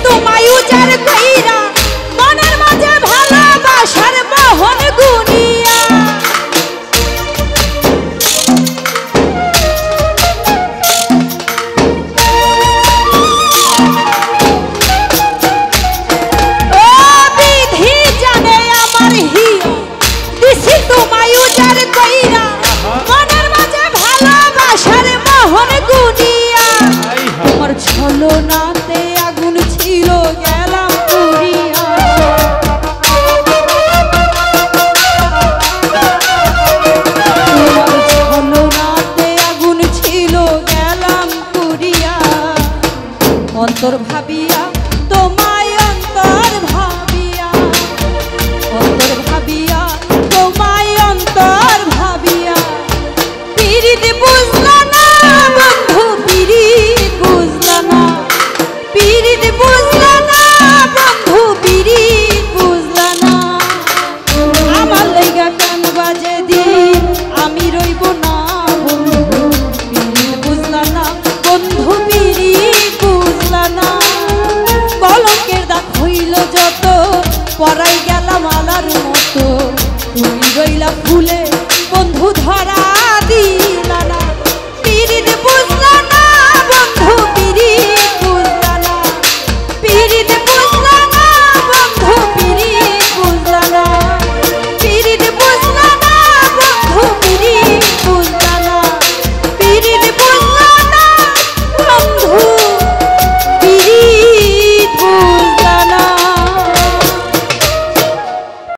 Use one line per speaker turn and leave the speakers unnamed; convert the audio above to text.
তোমায় উজার কইরা মনের মাঝে ভালোবাসার মোহন গুনিয়া ও বিধি জানে আমার হিয়া দিছি তোমায় উজার কইরা মনের মাঝে ভালোবাসার মোহন গুনিয়া তোমার ছলনাতে আগুন ছিল গেলাম পুরিয়া তোমার ছলনাতে আগুন ছিল গেলাম পুরিয়া অন্তর ভাবিয়া তোমায় অন্তর ভাবিয়া তোমায় অন্তর ভাবিয়া পিরিত বুঝলা না বন্ধু পিরিত বুঝলা না পিরিত বুঝলা না বন্ধু পিরিত বুঝলা না আমার লাইগা কান বাজে দিন আমি রইব না বন্ধু পিরিত বুঝলা না বন্ধু পিরিত বুঝলা না কলঙ্কের দাগ হইল যত পরাই